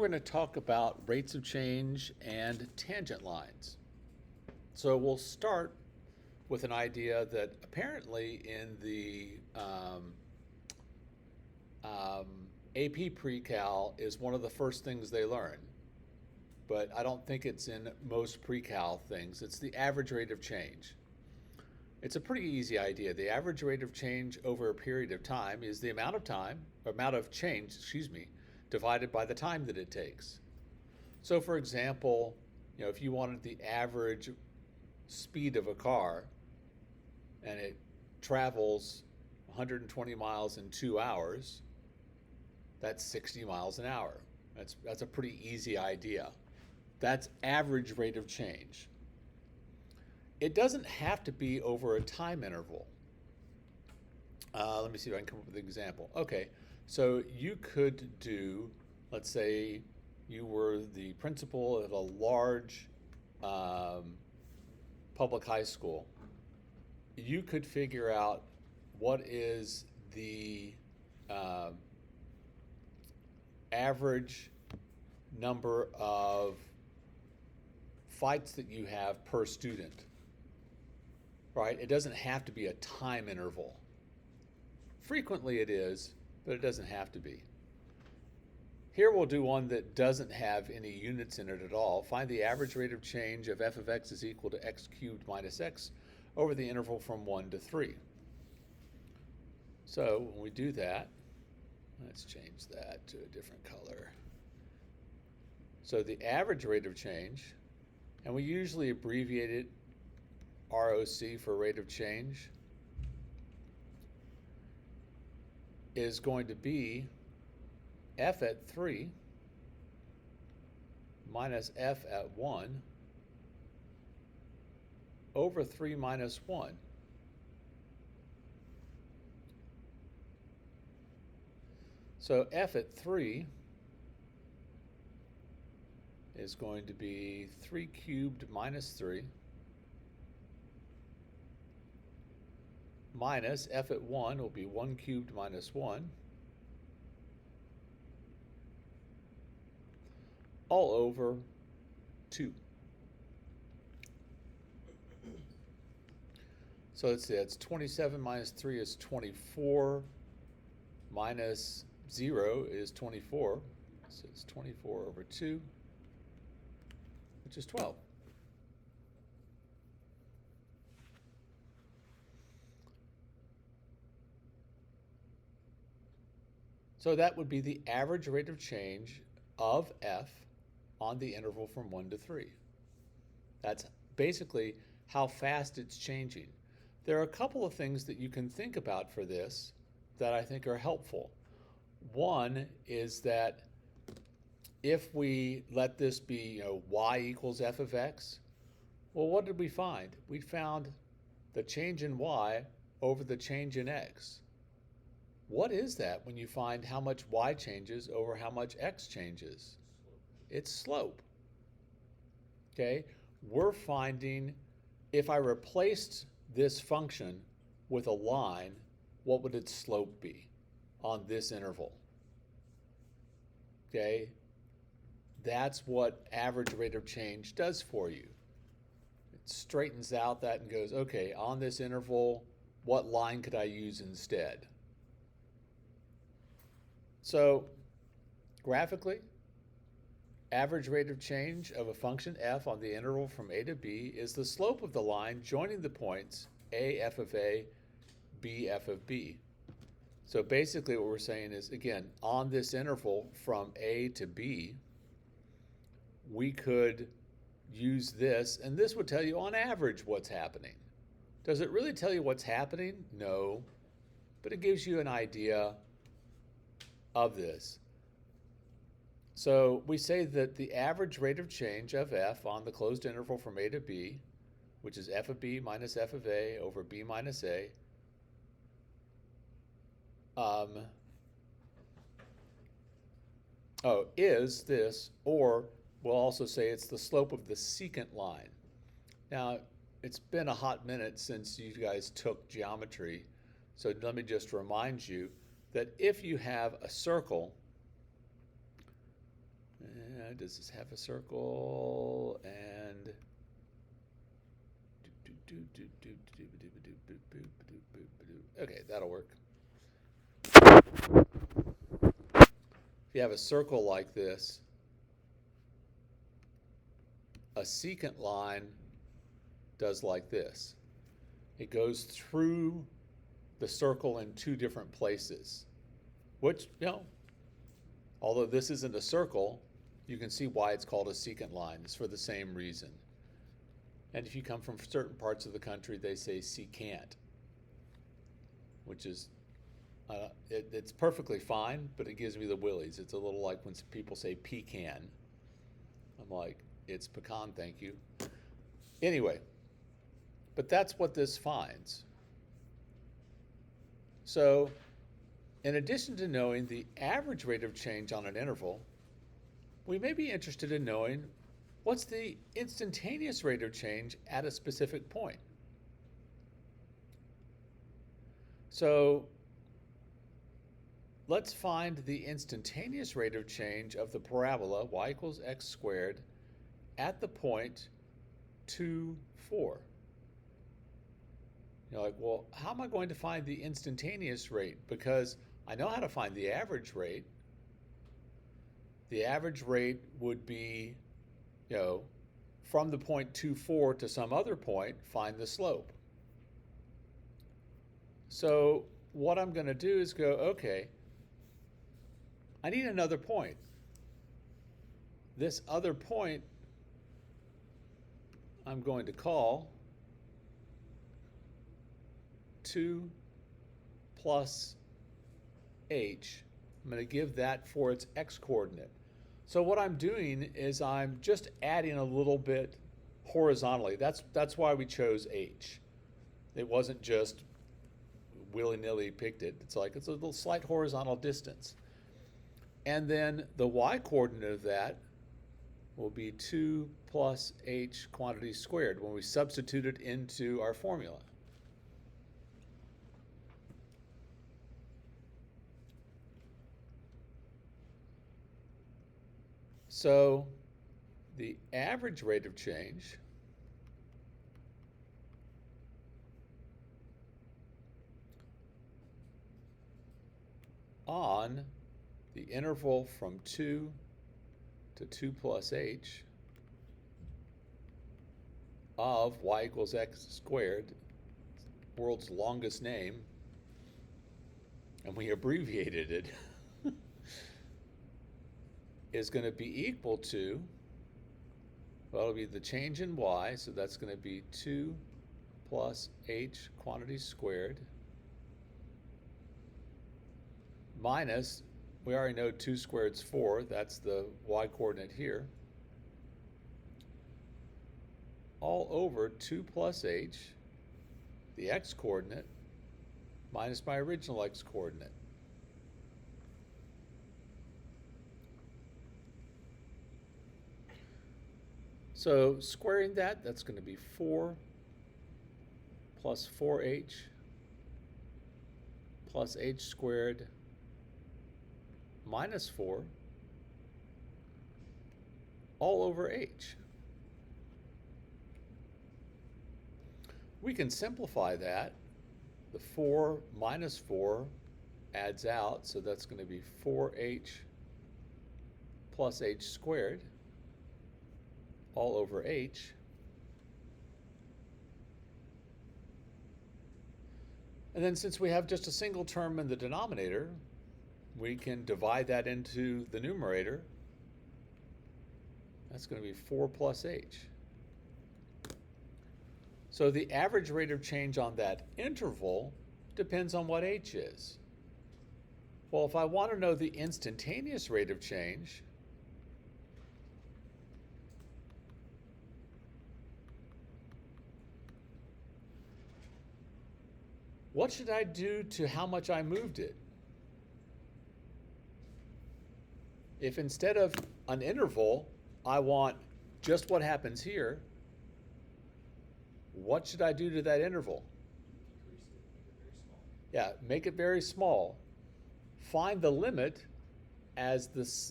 We're going to talk about rates of change and tangent lines. So we'll start with an idea that apparently in the AP pre-cal is one of the first things they learn, but I don't think it's in most pre-cal things. It's the average rate of change. It's a pretty easy idea. The average rate of change over a period of time is the amount of time, or amount of change, divided by the time that it takes. So for example, if you wanted the average speed of a car and it travels 120 miles in 2 hours, that's 60 miles an hour. That's a pretty easy idea. That's average rate of change. It doesn't have to be over a time interval. Let me see if I can come up with an example. Okay, so you could do, let's say you were the principal of a large public high school. You could figure out what is the average number of fights that you have per student, right? It doesn't have to be a time interval. Frequently it is, but it doesn't have to be. Here we'll do one that doesn't have any units in it at all. Find the average rate of change of f of x is equal to x cubed minus x over the interval from 1 to 3. So when we do that, let's change that to a different color. So the average rate of change, and we usually abbreviate it ROC for rate of change, is going to be f at 3 minus f at 1 over 3 minus 1. So f at 3 is going to be 3 cubed minus 3 minus f at 1 will be 1 cubed minus 1 all over 2. So let's see, that's 27 minus 3 is 24 minus 0 is 24. So it's 24 over 2, which is 12. So that would be the average rate of change of f on the interval from 1 to 3. That's basically how fast it's changing. There are a couple of things that you can think about for this that I think are helpful. One is that if we let this be, y equals f of x, well, what did we find? We found the change in y over the change in x. What is that when you find how much y changes over how much x changes? It's slope. Okay? We're finding if I replaced this function with a line, what would its slope be on this interval? Okay? That's what average rate of change does for you. It straightens out that and goes, okay, on this interval, what line could I use instead? So graphically, average rate of change of a function f on the interval from a to b is the slope of the line joining the points a f of a, b f of b. So basically what we're saying is, again, on this interval from a to b, we could use this, and this would tell you on average what's happening. Does it really tell you what's happening? No, but it gives you an idea of this. So we say that the average rate of change of f on the closed interval from a to b, which is f of b minus f of a over b minus a, is this, or we'll also say it's the slope of the secant line. Now, it's been a hot minute since you guys took geometry, so let me just remind you that if you have a circle, does this have a circle? And okay, that'll work. If you have a circle like this, a secant line does like this. It goes through the circle in two different places, which, although this isn't a circle, you can see why it's called a secant line. It's for the same reason. And if you come from certain parts of the country, they say secant, which is, it's perfectly fine, but it gives me the willies. It's a little like when people say pecan. I'm like, it's pecan, thank you. Anyway, but that's what this finds. So, in addition to knowing the average rate of change on an interval, we may be interested in knowing what's the instantaneous rate of change at a specific point. So, let's find the instantaneous rate of change of the parabola y equals x squared at the point 2, 4. You're like, well, how am I going to find the instantaneous rate? Because I know how to find the average rate. The average rate would be, from the point 2, 4 to some other point, find the slope. So what I'm going to do is go, okay, I need another point. This other point I'm going to call 2 plus h. I'm going to give that for its x-coordinate. So what I'm doing is I'm just adding a little bit horizontally. That's why we chose h. It wasn't just willy-nilly picked it. It's like it's a little slight horizontal distance. And then the y-coordinate of that will be 2 plus h quantity squared when we substitute it into our formula. So the average rate of change on the interval from 2 to 2 plus h of y equals x squared, world's longest name, and we abbreviated it, is going to be equal to, well, it'll be the change in y, so that's going to be 2 plus h quantity squared minus, we already know 2 squared is 4, that's the y-coordinate here, all over 2 plus h, the x-coordinate, minus my original x-coordinate. So squaring that, that's going to be 4 plus 4h plus h squared minus 4 all over h. We can simplify that. The 4 minus 4 adds out, so that's going to be 4h plus h squared all over h. And then since we have just a single term in the denominator, we can divide that into the numerator. That's going to be 4 plus h. So the average rate of change on that interval depends on what h is. Well, if I want to know the instantaneous rate of change, what should I do to how much I moved it? If instead of an interval, I want just what happens here, what should I do to that interval? Yeah, make it very small. Find the limit as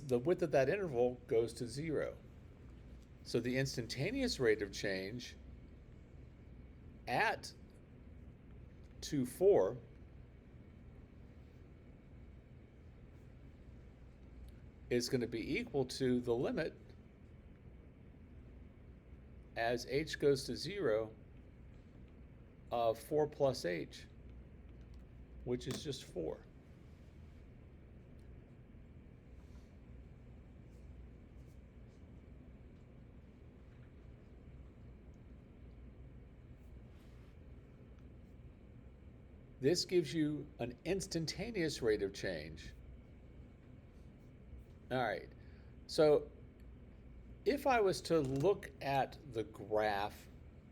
the width of that interval goes to 0. So the instantaneous rate of change at 2, 4 is going to be equal to the limit as h goes to 0 of 4 plus h, which is just 4. This gives you an instantaneous rate of change. All right, so if I was to look at the graph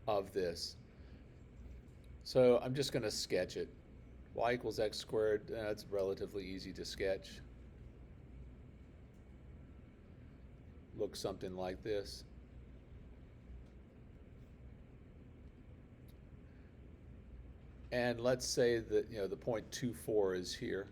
of this, so I'm just going to sketch it. Y equals x squared, that's relatively easy to sketch. Looks something like this. And let's say that the point 24 is here.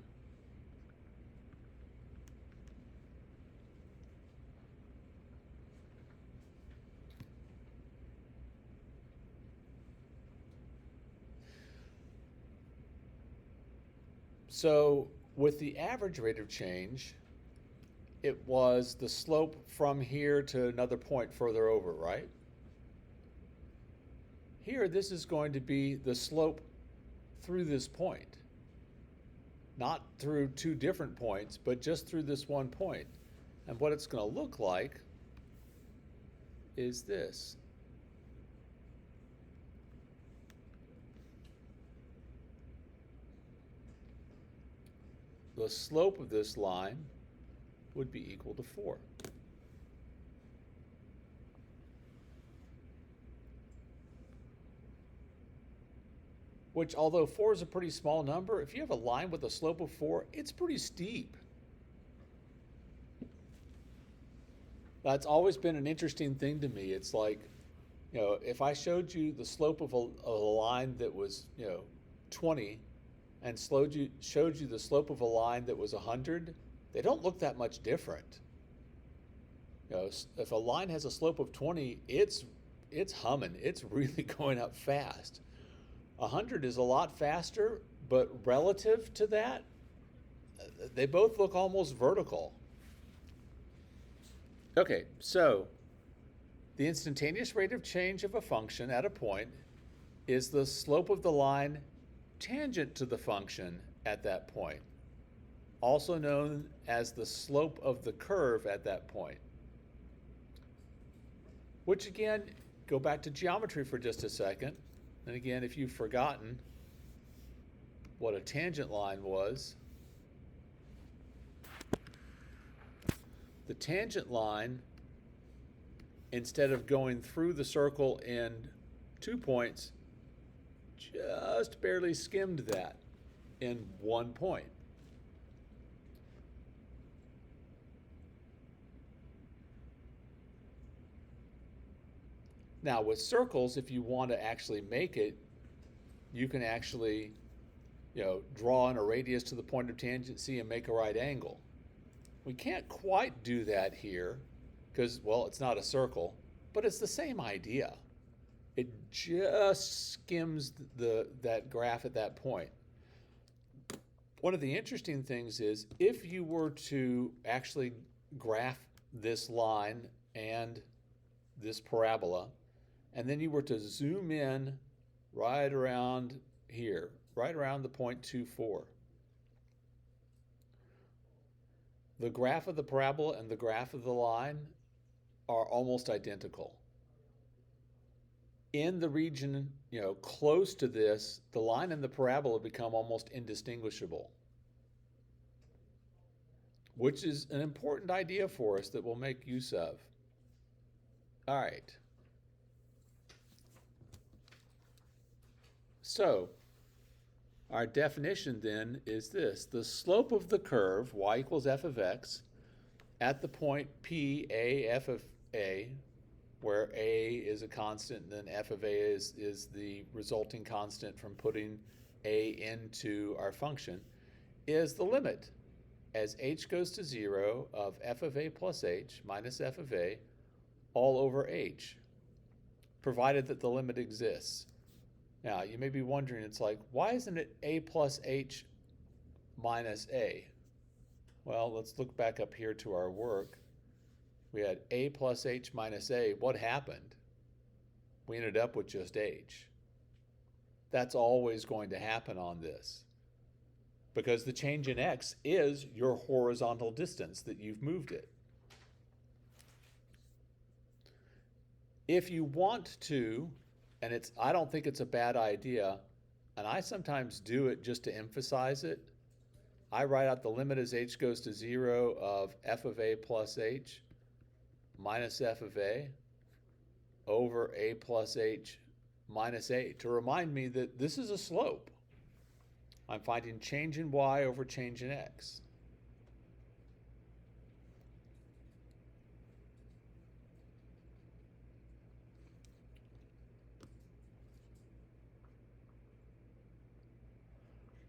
So with the average rate of change, it was the slope from here to another point further over, right? Here, this is going to be the slope through this point. Not through two different points, but just through this one point. And what it's going to look like is this. The slope of this line would be equal to 4. Which, although 4 is a pretty small number, if you have a line with a slope of 4, it's pretty steep. That's always been an interesting thing to me. It's like, if I showed you the slope of a line that was, 20, and showed you the slope of a line that was 100, they don't look that much different. If a line has a slope of 20, it's humming. It's really going up fast. 100 is a lot faster, but relative to that, they both look almost vertical. Okay, so the instantaneous rate of change of a function at a point is the slope of the line tangent to the function at that point, also known as the slope of the curve at that point. Which again, go back to geometry for just a second. And again, if you've forgotten what a tangent line was, the tangent line, instead of going through the circle in 2 points, just barely skimmed that in 1 point. Now with circles, if you want to actually make it, you can actually, draw in a radius to the point of tangency and make a right angle. We can't quite do that here because, well, it's not a circle, but it's the same idea. It just skims that graph at that point. One of the interesting things is if you were to actually graph this line and this parabola, and then you were to zoom in right around here, right around the point 24. The graph of the parabola and the graph of the line are almost identical. In the region, close to this, the line and the parabola become almost indistinguishable, which is an important idea for us that we'll make use of. All right. So, our definition then is this. The slope of the curve, y equals f of x, at the point P, A, f of A, where A is a constant and then f of A is the resulting constant from putting A into our function, is the limit as h goes to 0 of f of a plus h minus f of a all over h, provided that the limit exists. Now, you may be wondering, it's like, why isn't it a plus h minus a? Well, let's look back up here to our work. We had a plus h minus a. What happened? We ended up with just h. That's always going to happen on this, because the change in x is your horizontal distance that you've moved it. If you want to, and I don't think it's a bad idea, and I sometimes do it just to emphasize it, I write out the limit as h goes to 0 of f of a plus h minus f of a over a plus h minus a, to remind me that this is a slope. I'm finding change in y over change in x.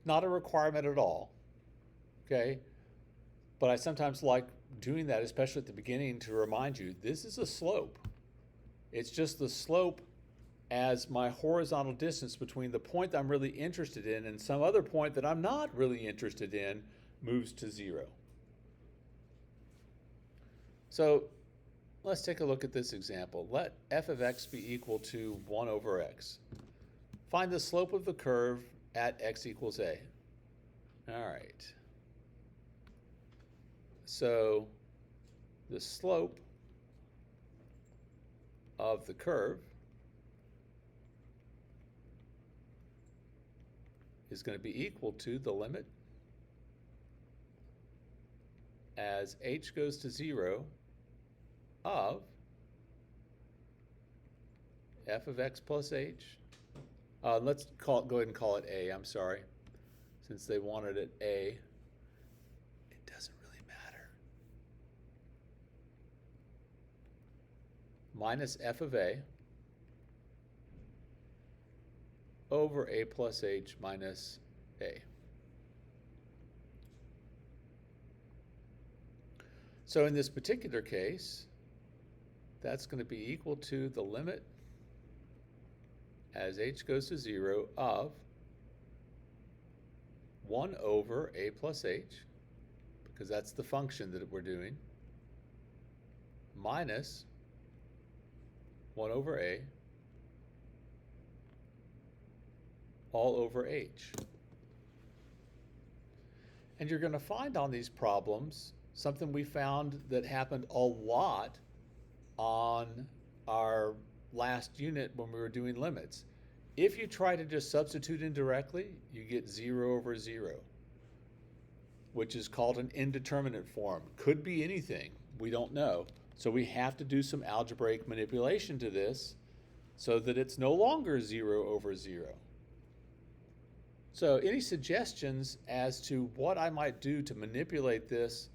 Not a requirement at all, okay? But I sometimes like doing that, especially at the beginning, to remind you, this is a slope. It's just the slope as my horizontal distance between the point that I'm really interested in and some other point that I'm not really interested in moves to 0. So let's take a look at this example. Let f of x be equal to 1 over x. Find the slope of the curve at x equals a. All right. So the slope of the curve is going to be equal to the limit as h goes to 0 of f of x plus h. Let's go ahead and call it a, I'm sorry. Since they wanted it a, it doesn't really matter. Minus f of a over a plus h minus a. So in this particular case, that's going to be equal to the limit as h goes to 0 of 1 over a plus h, because that's the function that we're doing, minus 1 over a all over h. And you're going to find on these problems something we found that happened a lot on our last unit when we were doing limits. If you try to just substitute in directly, you get 0 over 0, which is called an indeterminate form. Could be anything, we don't know. So we have to do some algebraic manipulation to this so that it's no longer 0 over 0. So any suggestions as to what I might do to manipulate this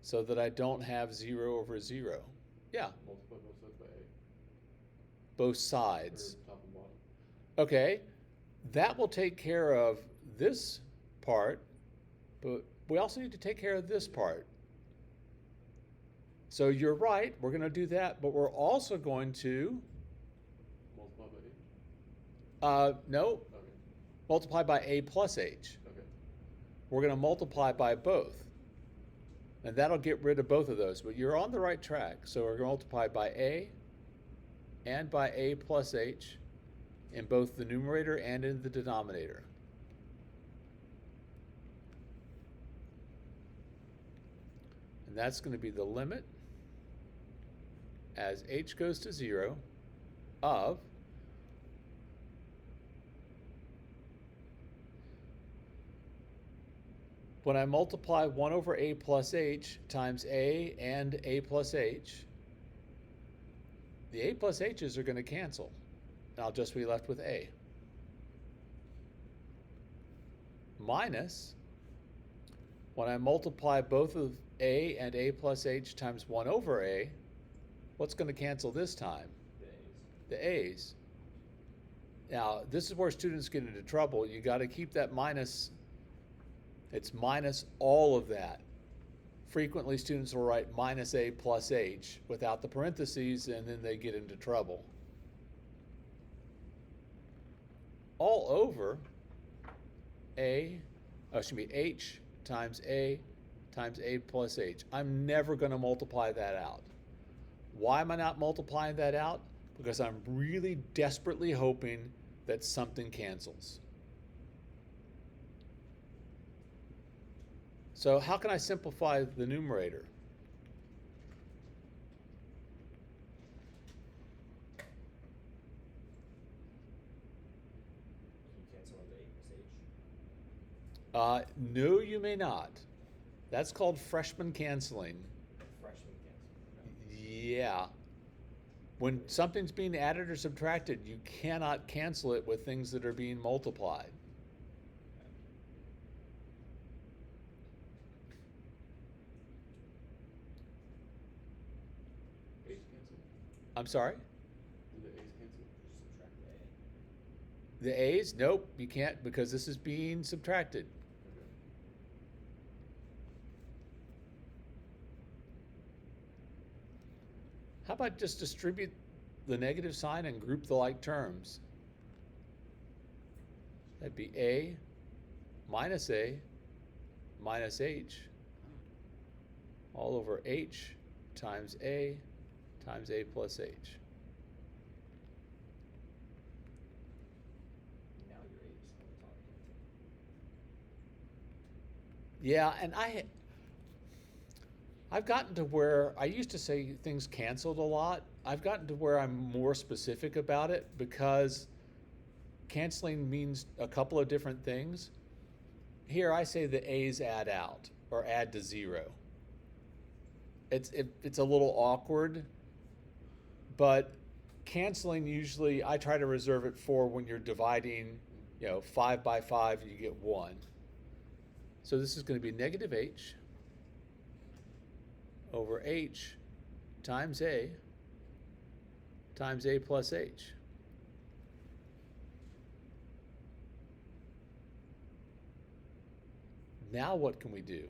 so that I don't have 0 over 0? Yeah. Multiply both sides by a. Both sides. Or top and bottom. Okay, that will take care of this part, but we also need to take care of this part. So you're right, we're going to do that, but we're also going to Multiply by h? no, Okay. multiply by a plus h. Okay. We're going to multiply by both, and that'll get rid of both of those, but you're on the right track. So we're going to multiply by a and by a plus h in both the numerator and in the denominator. And that's going to be the limit as h goes to 0 of when I multiply 1 over a plus h times a and a plus h, the a plus h's are going to cancel. And I'll just be left with a. Minus, when I multiply both of a and a plus h times 1 over a, what's going to cancel this time? The a's. The a's. Now, this is where students get into trouble. You got to keep that minus. It's minus all of that. frequently students will write minus a plus h without the parentheses, and then they get into trouble. All over h times a plus h. I'm never going to multiply that out. Why am I not multiplying that out? Because I'm really desperately hoping that something cancels. So how can I simplify the numerator? Can you cancel out the 8 plus h? No, you may not. That's called freshman canceling. Freshman cancel. Okay. Yeah. When something's being added or subtracted, you cannot cancel it with things that are being multiplied. A's cancel? I'm sorry? Do the A's cancel? Just subtract the a. The A's? Nope, you can't because this is being subtracted. Okay. How about just distribute the negative sign and group the like terms? That'd be a minus h all over h times a plus h. Now your 8 is on the top again. Yeah, and I've gotten to where I used to say things canceled a lot. I've gotten to where I'm more specific about it because canceling means a couple of different things. Here I say the A's add out or add to 0. It's a little awkward, but canceling usually I try to reserve it for when you're dividing, 5 by 5, you get 1. So this is going to be negative h over h times a plus h. Now what can we do?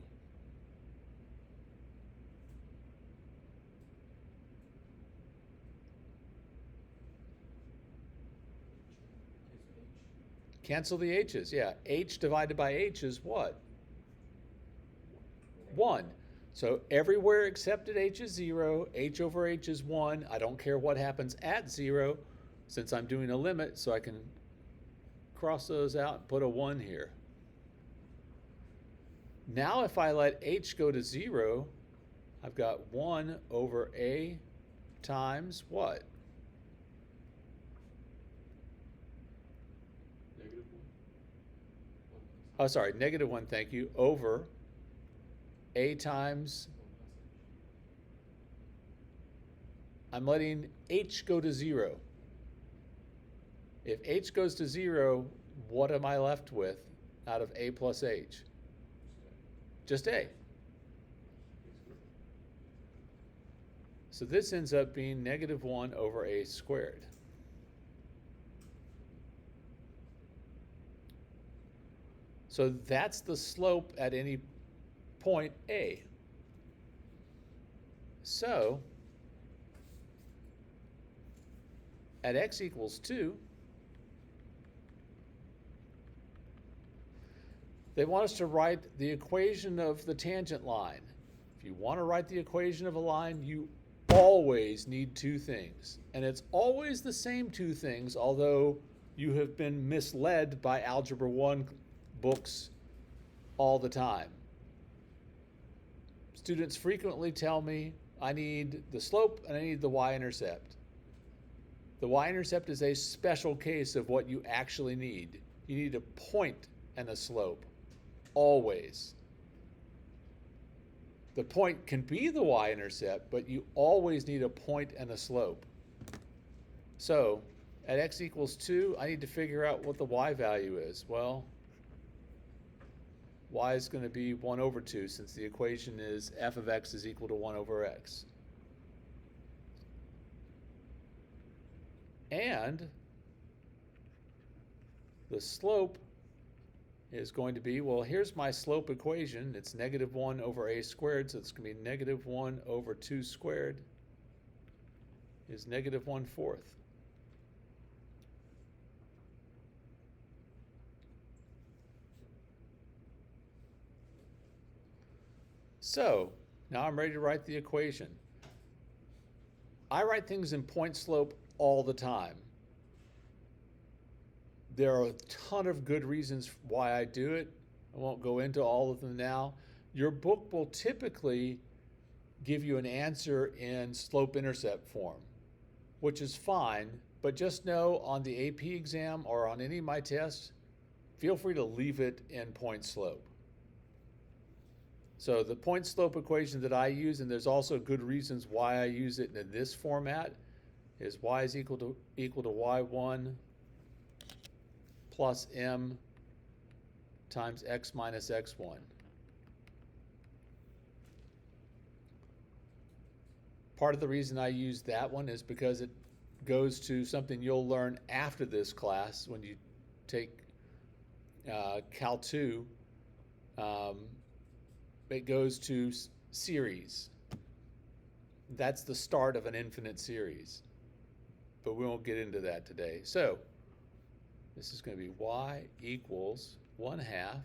Cancel the h's, yeah. H divided by h is what? 1. So everywhere except at h is 0, h over h is 1. I don't care what happens at 0 since I'm doing a limit, so I can cross those out and put a 1 here. Now if I let h go to 0, I've got 1 over a times what? -1. Oh, sorry, -1, thank you, over a times, I'm letting h go to 0. If h goes to 0, what am I left with out of a plus h? Just a. So this ends up being -1 over a squared. So that's the slope at any point A. So at x equals 2, they want us to write the equation of the tangent line. If you want to write the equation of a line, you always need two things. And it's always the same two things, although you have been misled by Algebra 1 books all the time. Students frequently tell me, I need the slope and I need the y-intercept. The y-intercept is a special case of what you actually need. You need a point and a slope, always. The point can be the y-intercept, but you always need a point and a slope. So, at x equals 2, I need to figure out what the y value is. Well, y is going to be 1 over 2, since the equation is f of x is equal to 1 over x. And the slope is going to be, well, here's my slope equation. It's negative 1 over a squared, so it's going to be negative 1 over 2 squared is negative 1/4. So, now I'm ready to write the equation. I write things in point slope all the time. There are a ton of good reasons why I do it. I won't go into all of them now. Your book will typically give you an answer in slope-intercept form, which is fine, but just know on the AP exam or on any of my tests, feel free to leave it in point slope. So the point slope equation that I use, and there's also good reasons why I use it in this format, is y is equal to y1 plus m times x minus x1. Part of the reason I use that one is because it goes to something you'll learn after this class when you take Cal 2. It goes to series. That's the start of an infinite series. But we won't get into that today. So this is going to be y equals 1/2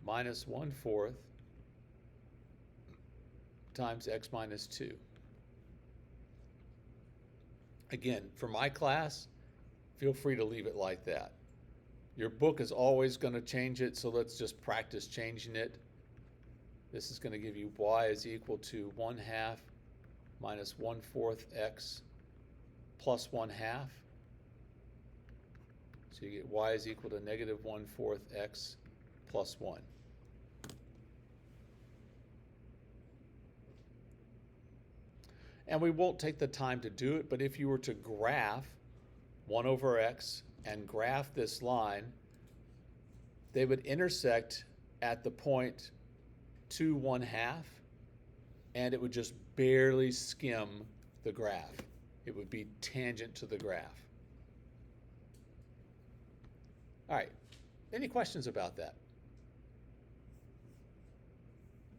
minus 1/4 times x minus 2. Again, for my class, feel free to leave it like that. Your book is always going to change it, so let's just practice changing it. This is going to give you y is equal to 1/2 minus 1/4 x plus 1/2. So you get y is equal to negative 1/4 x plus 1. And we won't take the time to do it, but if you were to graph 1 over x and graph this line, they would intersect at the point 2 1/2, and it would just barely skim the graph. It would be tangent to the graph. All right, any questions about that?